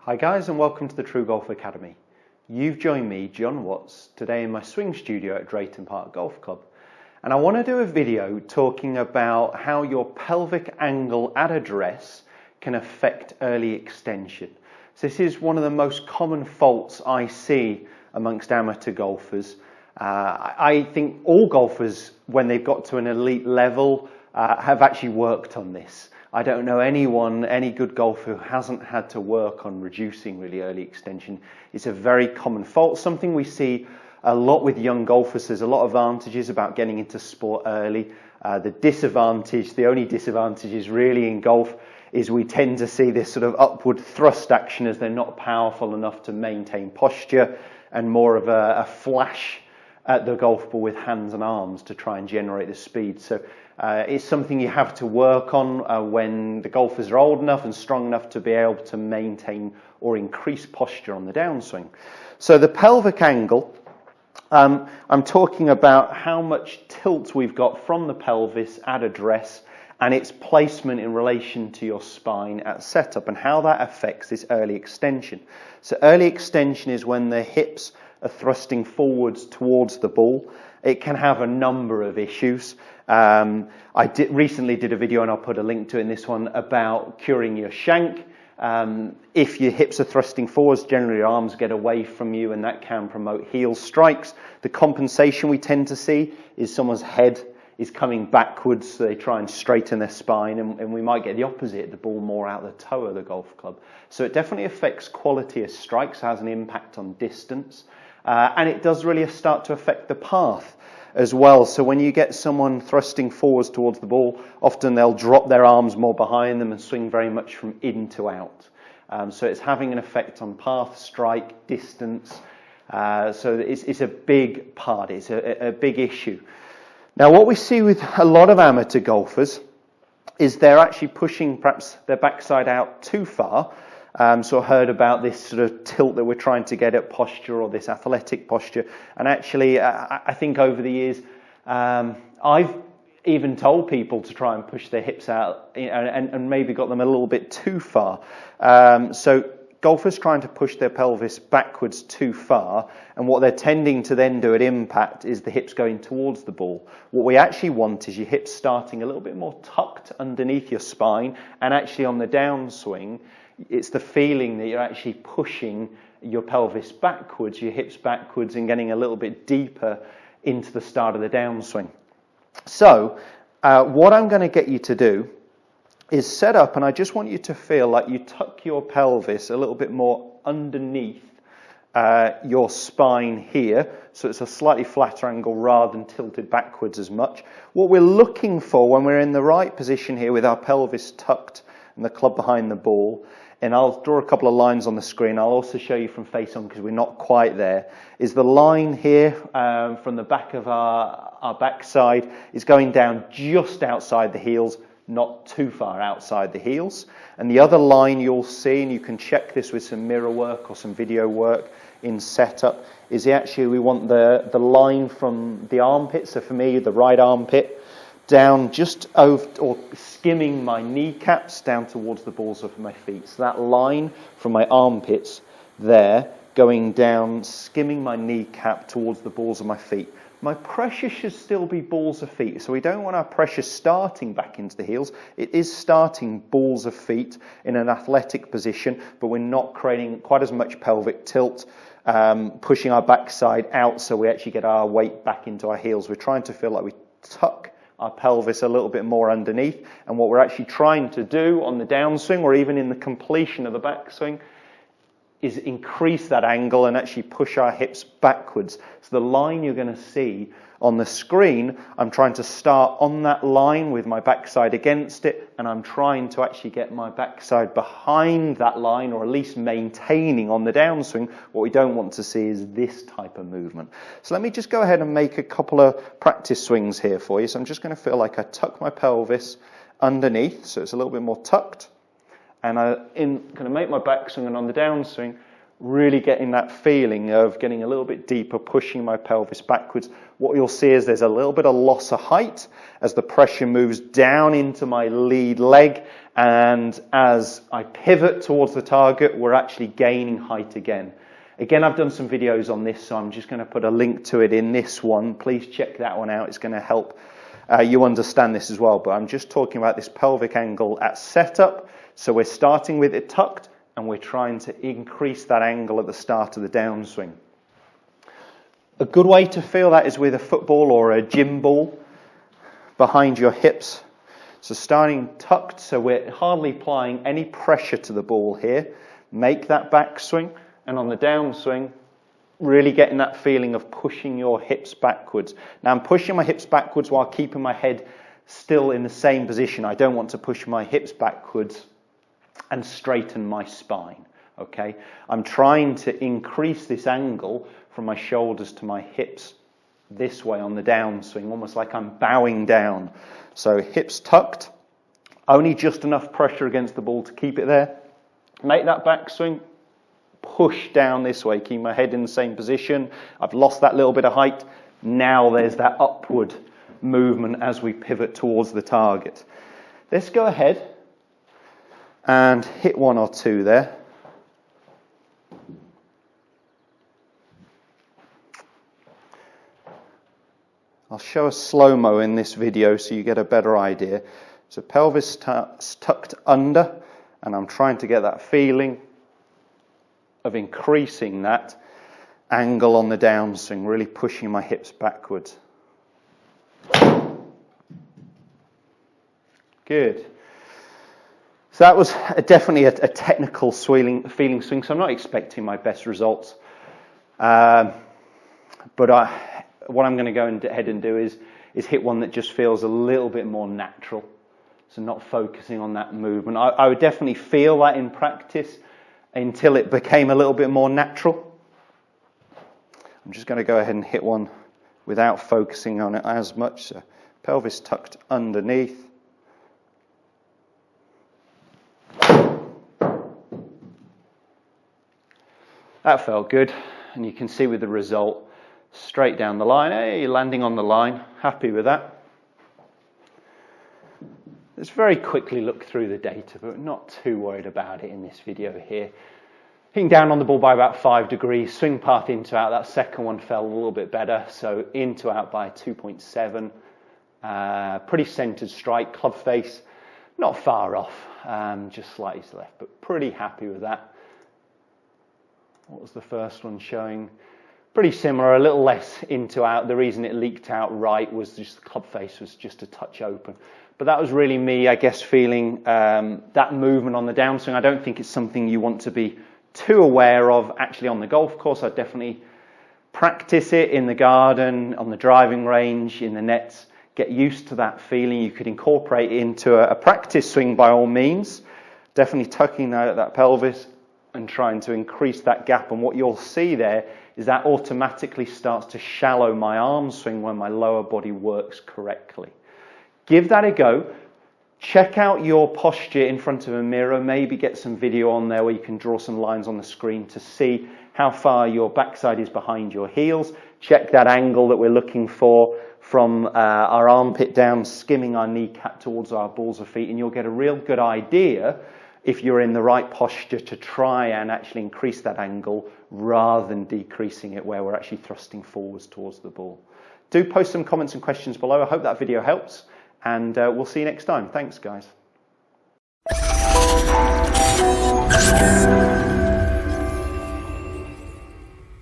Hi guys, and welcome to the TruGolf Academy. You've joined me, Jon Watts, today in my swing studio at Drayton Park Golf Club. And I want to do a video talking about how your pelvic angle at address can affect early extension. So this is one of the most common faults I see amongst amateur golfers. I think all golfers, when they've got to an elite level, have actually worked on this. I don't know any good golfer who hasn't had to work on reducing really early extension. It's a very common fault, something we see a lot with young golfers. There's a lot of advantages about getting into sport early. The only disadvantage is really in golf is we tend to see this sort of upward thrust action as they're not powerful enough to maintain posture, and more of a flash at the golf ball with hands and arms to try and generate the speed. So it's something you have to work on when the golfers are old enough and strong enough to be able to maintain or increase posture on the downswing. So the pelvic angle, I'm talking about how much tilt we've got from the pelvis at address and its placement in relation to your spine at setup, and how that affects this early extension. So early extension is when the hips are thrusting forwards towards the ball. It can have a number of issues. I recently did a video, and I'll put a link to it in this one, about curing your shank. If your hips are thrusting forwards, generally your arms get away from you, and that can promote heel strikes. The compensation we tend to see is someone's head is coming backwards, so they try and straighten their spine, and we might get the opposite, the ball more out the toe of the golf club. So it definitely affects quality of strikes, has an impact on distance, and it does really start to affect the path as well. So when you get someone thrusting forwards towards the ball, often they'll drop their arms more behind them and swing very much from in to out. So it's having an effect on path, strike, distance. So it's a big part, it's a big issue. Now what we see with a lot of amateur golfers is they're actually pushing perhaps their backside out too far. So I heard about this sort of tilt that we're trying to get at posture, or this athletic posture. And actually, I think over the years, I've even told people to try and push their hips out, and maybe got them a little bit too far. So golfers trying to push their pelvis backwards too far, and what they're tending to then do at impact is the hips going towards the ball. What we actually want is your hips starting a little bit more tucked underneath your spine, and actually on the downswing, it's the feeling that you're actually pushing your pelvis backwards, your hips backwards, and getting a little bit deeper into the start of the downswing. So what I'm going to get you to do is set up, and I just want you to feel like you tuck your pelvis a little bit more underneath your spine here, so it's a slightly flatter angle rather than tilted backwards as much. What we're looking for when we're in the right position here with our pelvis tucked and the club behind the ball, and I'll draw a couple of lines on the screen, I'll also show you from face on because we're not quite there, is the line here from the back of our backside is going down just outside the heels, not too far outside the heels. And the other line you'll see, and you can check this with some mirror work or some video work in setup, is actually we want the line from the armpit, so for me the right armpit, down just over or skimming my kneecaps down towards the balls of my feet. So that line from my armpits there going down, skimming my kneecap towards the balls of my feet. My pressure should still be balls of feet, so we don't want our pressure starting back into the heels. It is starting balls of feet in an athletic position, but we're not creating quite as much pelvic tilt, pushing our backside out so we actually get our weight back into our heels. We're trying to feel like we tuck our pelvis a little bit more underneath, and what we're actually trying to do on the downswing, or even in the completion of the backswing, is increase that angle and actually push our hips backwards. So the line you're going to see on the screen, I'm trying to start on that line with my backside against it, and I'm trying to actually get my backside behind that line, or at least maintaining on the downswing. What we don't want to see is this type of movement. So let me just go ahead and make a couple of practice swings here for you. So I'm just going to feel like I tuck my pelvis underneath, so it's a little bit more tucked. And I'm going to make my backswing, and on the downswing, really getting that feeling of getting a little bit deeper, pushing my pelvis backwards. What you'll see is there's a little bit of loss of height as the pressure moves down into my lead leg, And as I pivot towards the target, we're actually gaining height again. Again, I've done some videos on this, so I'm just going to put a link to it in this one. Please check that one out. It's going to help you understand this as well. But I'm just talking about this pelvic angle at setup. So we're starting with it tucked, and we're trying to increase that angle at the start of the downswing. A good way to feel that is with a football or a gym ball behind your hips. So starting tucked, so we're hardly applying any pressure to the ball here. Make that backswing, and on the downswing, really getting that feeling of pushing your hips backwards. Now I'm pushing my hips backwards while keeping my head still in the same position. I don't want to push my hips backwards and straighten my spine. Okay, I'm trying to increase this angle from my shoulders to my hips this way on the downswing, almost like I'm bowing down. So hips tucked, only just enough pressure against the ball to keep it there. Make that backswing, push down this way, keep my head in the same position. I've lost that little bit of height. Now there's that upward movement as we pivot towards the target. Let's go ahead and hit one or two there. I'll show a slow-mo in this video so you get a better idea. So pelvis tucked under, and I'm trying to get that feeling of increasing that angle on the downswing, really pushing my hips backwards. Good. So that was definitely a technical feeling swing, so I'm not expecting my best results. But what I'm going to go ahead and do is hit one that just feels a little bit more natural. So not focusing on that movement. I would definitely feel that in practice until it became a little bit more natural. I'm just going to go ahead and hit one without focusing on it as much. So pelvis tucked underneath. That felt good, and you can see with the result, straight down the line. Hey, landing on the line. Happy with that. Let's very quickly look through the data, but not too worried about it in this video here. Hitting down on the ball by about 5 degrees. Swing path into out. That second one fell a little bit better, so into out by 2.7. Pretty centered strike. Club face, not far off, just slightly to the left, but pretty happy with that. What was the first one showing? Pretty similar, a little less into out. The reason it leaked out right was just the club face was just a touch open. But that was really me, I guess, feeling that movement on the downswing. I don't think it's something you want to be too aware of actually on the golf course. I'd definitely practice it in the garden, on the driving range, in the nets. Get used to that feeling. You could incorporate it into a practice swing by all means. Definitely tucking out at that pelvis and trying to increase that gap. And what you'll see there is that automatically starts to shallow my arm swing when my lower body works correctly. Give that a go. Check out your posture in front of a mirror. Maybe get some video on there where you can draw some lines on the screen to see how far your backside is behind your heels. Check that angle that we're looking for from our armpit down, skimming our kneecap towards our balls of feet, and you'll get a real good idea if you're in the right posture to try and actually increase that angle rather than decreasing it where we're actually thrusting forwards towards the ball. Do post some comments and questions below. I hope that video helps, and we'll see you next time. Thanks, guys.